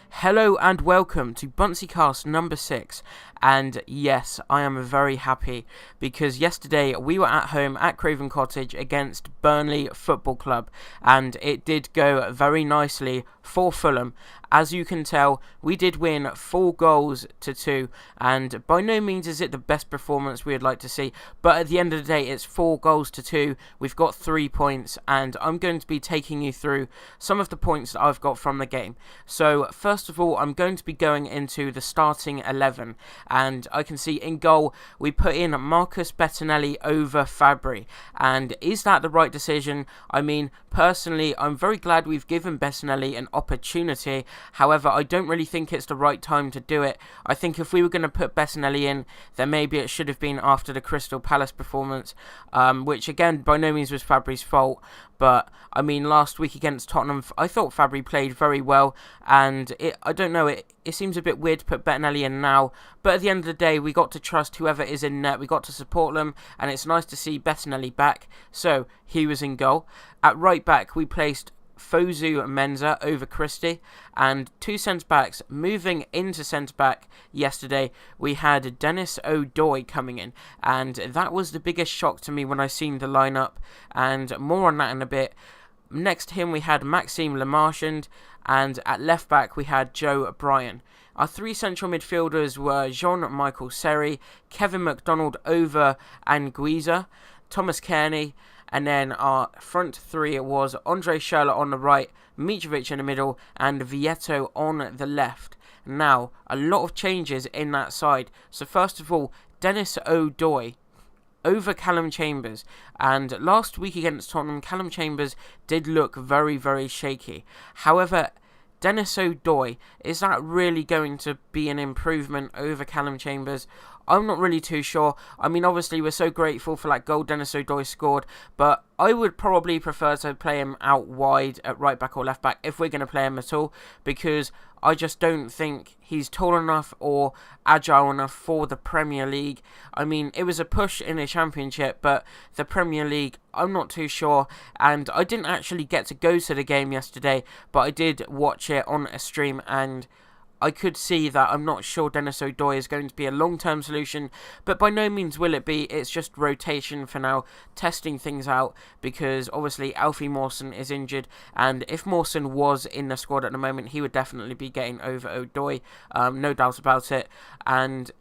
Hello and welcome to Buncey Cast number 6, and yes, I am very happy because yesterday we were at home at Craven Cottage against Burnley Football Club, and it did go very nicely for Fulham. As you can tell, we did win 4-2, and by no means is it the best performance we would like to see, but at the end of the day it's 4-2, we've got 3 points, and I'm going to be taking you through some of the points that I've got from the game. So first of all, I'm going to be going into the starting 11, and I can see in goal we put in Marcus Bettinelli over Fabry, and is that the right decision? I mean, personally, I'm very glad we've given Bettinelli an opportunity. However, I don't really think it's the right time to do it. I think if we were going to put Bettinelli in, then maybe it should have been after the Crystal Palace performance, which again, by no means was Fabry's fault. But, I mean, last week against Tottenham, I thought Fabry played very well, and I don't know, it seems a bit weird to put Bettinelli in now, but at the end of the day, we got to trust whoever is in net, we got to support them, and it's nice to see Bettinelli back, so he was in goal. At right back, we placed Fosu Mensah over Christie, and two centre-backs. Moving into centre-back yesterday, we had Dennis O'Doy coming in, and that was the biggest shock to me when I seen the lineup, and more on that in a bit. Next to him we had Maxime Lemarchand, and at left-back we had Joe O'Brien. Our three central midfielders were Jean-Michael Seri, Kevin McDonald over Anguissa, Thomas Kearney, and then our front three was Andre Schürrle on the right, Mitrovic in the middle, and Vieto on the left. Now, a lot of changes in that side. So first of all, Dennis O'Doy over Callum Chambers, and last week against Tottenham, Callum Chambers did look very, very shaky. However, Dennis O'Doy, is that really going to be an improvement over Callum Chambers? I'm not really too sure. I mean, obviously, we're so grateful for that goal Dennis O'Doy scored, but I would probably prefer to play him out wide at right back or left back if we're going to play him at all, because I just don't think he's tall enough or agile enough for the Premier League. I mean, it was a push in the Championship, but the Premier League, I'm not too sure. And I didn't actually get to go to the game yesterday, but I did watch it on a stream, and I could see that I'm not sure Dennis O'Doy is going to be a long-term solution, but by no means will it be. It's just rotation for now, testing things out, because obviously Alfie Mawson is injured, and if Mawson was in the squad at the moment, he would definitely be getting over O'Doy, no doubt about it. And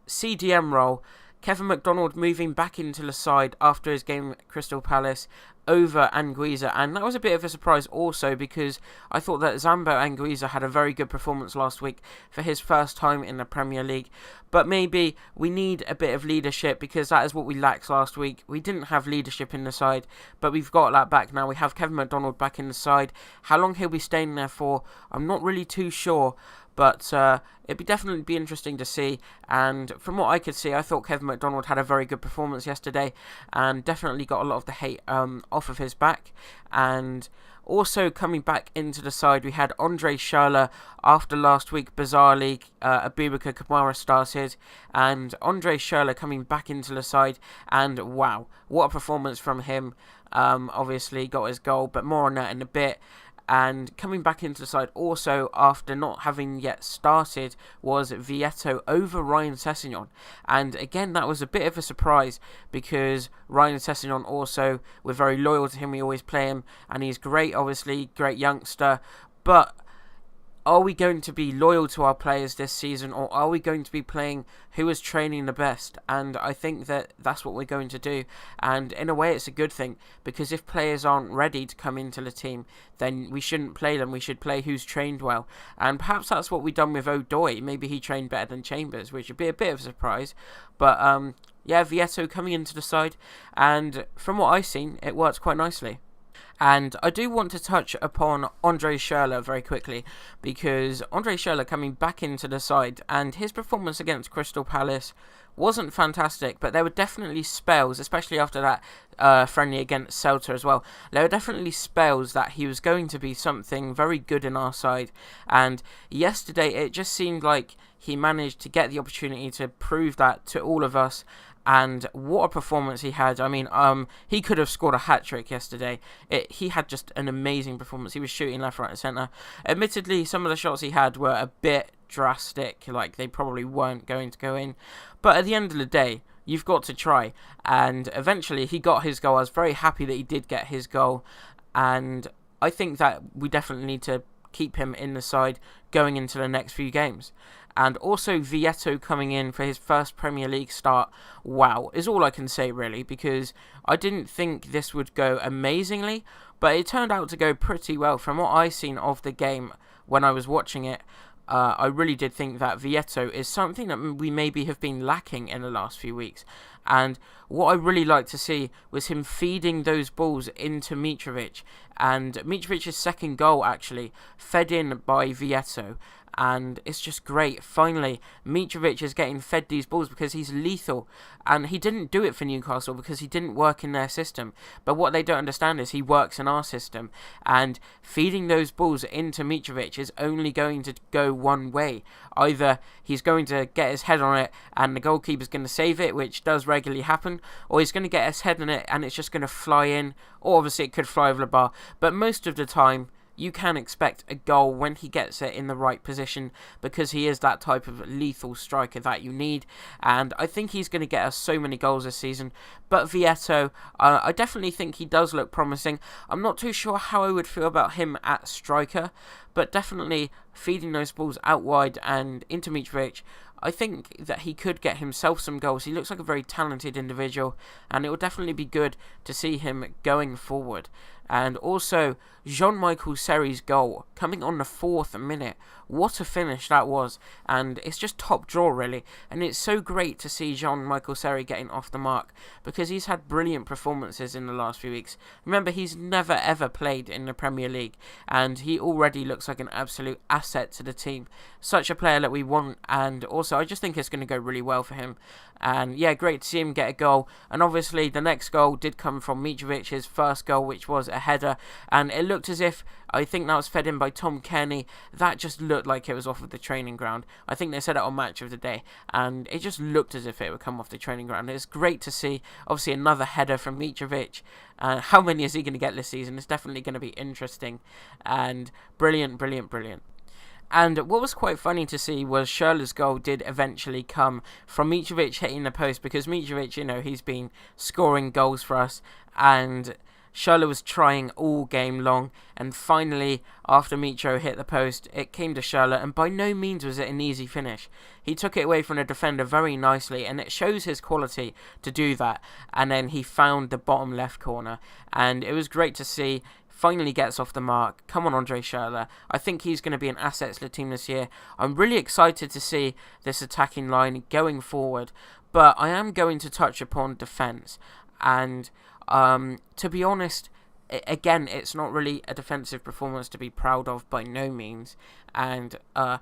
CDM role, Kevin McDonald moving back into the side after his game at Crystal Palace over Anguissa, and that was a bit of a surprise also, because I thought that Zambo Anguissa had a very good performance last week for his first time in the Premier League, but maybe we need a bit of leadership, because that is what we lacked last week. We didn't have leadership in the side, but we've got that back now. We have Kevin McDonald back in the side. How long he'll be staying there for, I'm not really too sure, but it'd definitely be interesting to see. And from what I could see, I thought Kevin McDonald had a very good performance yesterday, and definitely got a lot of the hate off of his back. And also coming back into the side, we had Andre Schürrle. After last week, bizarrely, Abubakar Kamara started, and Andre Schürrle coming back into the side, and wow, what a performance from him. Obviously got his goal, but more on that in a bit. And coming back into the side also after not having yet started was Vieto over Ryan Sessegnon. And again, that was a bit of a surprise, because Ryan Sessegnon also, we're very loyal to him, we always play him, and he's great, obviously, great youngster. But are we going to be loyal to our players this season, or are we going to be playing who is training the best? And I think that that's what we're going to do. And in a way, it's a good thing, because if players aren't ready to come into the team, then we shouldn't play them. We should play who's trained well. And perhaps that's what we've done with O'Doy. Maybe he trained better than Chambers, which would be a bit of a surprise. But yeah, Vieto coming into the side, and from what I've seen, it works quite nicely. And I do want to touch upon Andre Schürrle very quickly, because Andre Schürrle coming back into the side, and his performance against Crystal Palace wasn't fantastic, but there were definitely spells, especially after that friendly against Celta as well. There were definitely spells that he was going to be something very good in our side, and yesterday it just seemed like he managed to get the opportunity to prove that to all of us. And what a performance he had. I mean, he could have scored a hat-trick yesterday. He had just an amazing performance. He was shooting left, right and centre. Admittedly, some of the shots he had were a bit drastic, like they probably weren't going to go in. But at the end of the day, you've got to try. And eventually he got his goal. I was very happy that he did get his goal. And I think that we definitely need to keep him in the side going into the next few games. And also Vieto coming in for his first Premier League start, wow, is all I can say really, because I didn't think this would go amazingly, but it turned out to go pretty well. From what I seen of the game when I was watching it, I really did think that Vieto is something that we maybe have been lacking in the last few weeks. And what I really liked to see was him feeding those balls into Mitrovic. And Mitrovic's second goal actually fed in by Vieto. And it's just great. Finally, Mitrovic is getting fed these balls because he's lethal. And he didn't do it for Newcastle because he didn't work in their system. But what they don't understand is he works in our system. And feeding those balls into Mitrovic is only going to go one way. Either he's going to get his head on it and the goalkeeper's going to save it, which does regularly happen, or he's going to get his head on it and it's just going to fly in, or obviously it could fly over the bar. But most of the time, you can expect a goal when he gets it in the right position, because he is that type of lethal striker that you need. And I think he's going to get us so many goals this season. But Vieto, I definitely think he does look promising. I'm not too sure how I would feel about him at striker, but definitely feeding those balls out wide and into Mitrovic, I think that he could get himself some goals. He looks like a very talented individual, and it will definitely be good to see him going forward. And also, Jean-Michel Seri's goal, coming on the 4th minute. What a finish that was. And it's just top draw, really. And it's so great to see Jean-Michel Seri getting off the mark, because he's had brilliant performances in the last few weeks. Remember, he's never ever played in the Premier League, and he already looks like an absolute asset to the team. Such a player that we want, and also I just think it's going to go really well for him. And yeah, great to see him get a goal. And obviously the next goal did come from Mitrovic, his first goal, which was a header, and it looked as if, I think that was fed in by Tom Kearney, that just looked like it was off of the training ground. I think they said it on Match of the Day, and it just looked as if it would come off the training ground. It's great to see. Obviously another header from Mitrovic. How many is he going to get this season? It's definitely going to be interesting. And brilliant, brilliant, brilliant. And what was quite funny to see was Schürrle's goal did eventually come from Mitrovic hitting the post, because Mitrovic, you know, he's been scoring goals for us, and Schürrle was trying all game long, and finally, after Mitro hit the post, it came to Schürrle, and by no means was it an easy finish. He took it away from the defender very nicely, and it shows his quality to do that, and then he found the bottom left corner, and it was great to see. Finally gets off the mark. Come on, Andre Schürrle. I think he's going to be an asset to the team this year. I'm really excited to see this attacking line going forward, but I am going to touch upon defence. And to be honest, again, it's not really a defensive performance to be proud of by no means. And I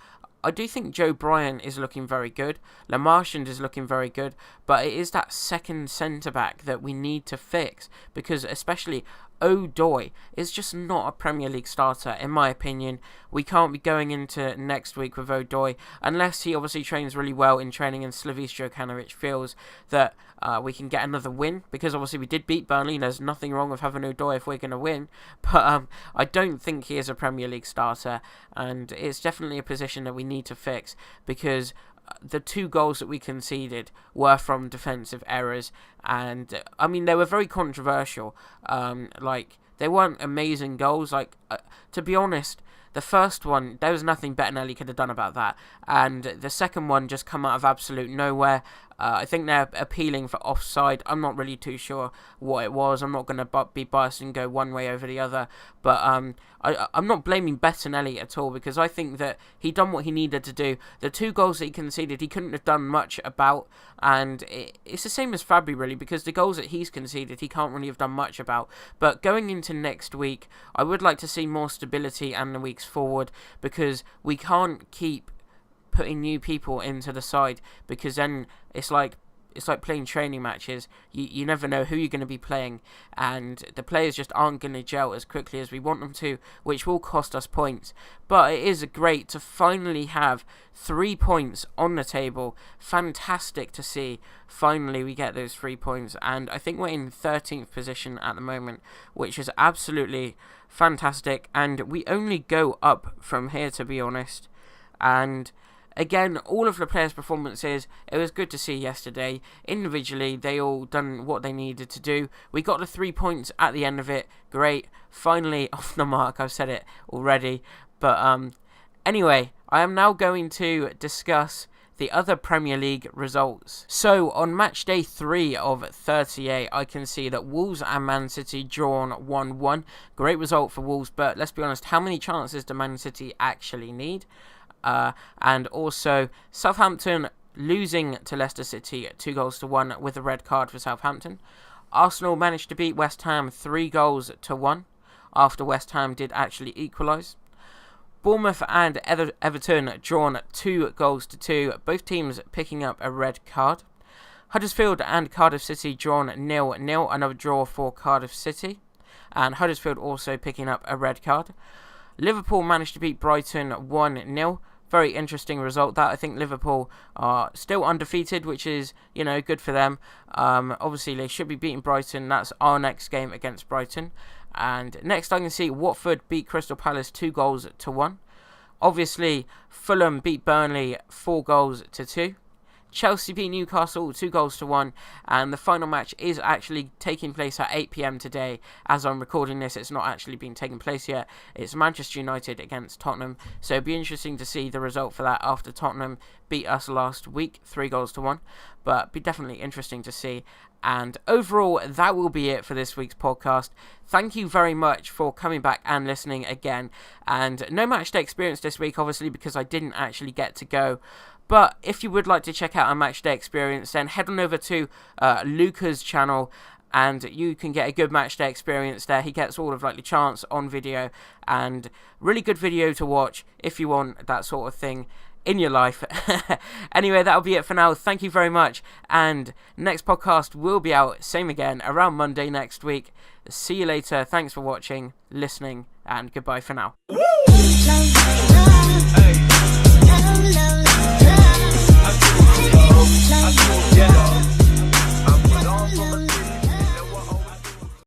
do think Joe Bryan is looking very good. Le Marchand is looking very good. But it is that second centre-back that we need to fix, because especially O'Doy is just not a Premier League starter, in my opinion. We can't be going into next week with O'Doy unless he obviously trains really well in training and Slavisa Jokanovic feels that we can get another win, because obviously we did beat Burnley. There's nothing wrong with having O'Doy if we're going to win, but I don't think he is a Premier League starter, and it's definitely a position that we need to fix, because the 2 goals that we conceded were from defensive errors, and I mean, they were very controversial. Like, they weren't amazing goals. Like, to be honest, the first one, there was nothing Bettinelli could have done about that, and the second one just come out of absolute nowhere. I think they're appealing for offside. I'm not really too sure what it was. I'm not going to be biased and go one way over the other. But I'm not blaming Bettinelli at all, because I think that he done what he needed to do. The 2 goals that he conceded, he couldn't have done much about. And it's the same as Fabry, really, because the goals that he's conceded, he can't really have done much about. But going into next week, I would like to see more stability and the weeks forward, because we can't keep putting new people into the side, because then it's like it's like playing training matches. You never know who you're going to be playing, and the players just aren't going to gel as quickly as we want them to, which will cost us points. But it is great to finally have 3 points on the table. Fantastic to see. Finally we get those 3 points, and I think we're in 13th position at the moment, which is absolutely fantastic, and we only go up from here, to be honest. And again, all of the players' performances, it was good to see yesterday. Individually, they all done what they needed to do. We got the 3 points at the end of it. Great. Finally off the mark. I've said it already. But anyway, I am now going to discuss the other Premier League results. So, on match day 3 of 38, I can see that Wolves and Man City drawn 1-1. Great result for Wolves, but let's be honest, how many chances do Man City actually need? And also, Southampton losing to Leicester City 2-1 with a red card for Southampton. Arsenal managed to beat West Ham 3-1 after West Ham did actually equalise. Bournemouth and Everton drawn 2-2, both teams picking up a red card. Huddersfield and Cardiff City drawn 0-0, another draw for Cardiff City, and Huddersfield also picking up a red card. Liverpool managed to beat Brighton 1-0. Very interesting result that. I think Liverpool are still undefeated, which is, good for them. Obviously, they should be beating Brighton. That's our next game against Brighton. And next I can see Watford beat Crystal Palace 2-1. Obviously, Fulham beat Burnley 4-2. Chelsea beat Newcastle 2-1, and the final match is actually taking place at 8 PM today. As I'm recording this, it's not actually been taking place yet. It's Manchester United against Tottenham, so it'll be interesting to see the result for that after Tottenham beat us last week 3-1, but be definitely interesting to see. And overall, that will be it for this week's podcast. Thank you very much for coming back and listening again. And no matchday experience this week, obviously, because I didn't actually get to go. But if you would like to check out a matchday experience, then head on over to Luca's channel, and you can get a good matchday experience there. He gets all of the chants on video, and really good video to watch if you want that sort of thing in your life. Anyway, that'll be it for now. Thank you very much, and next podcast will be out, same again, around Monday next week. See you later. Thanks for watching, listening, and goodbye for now.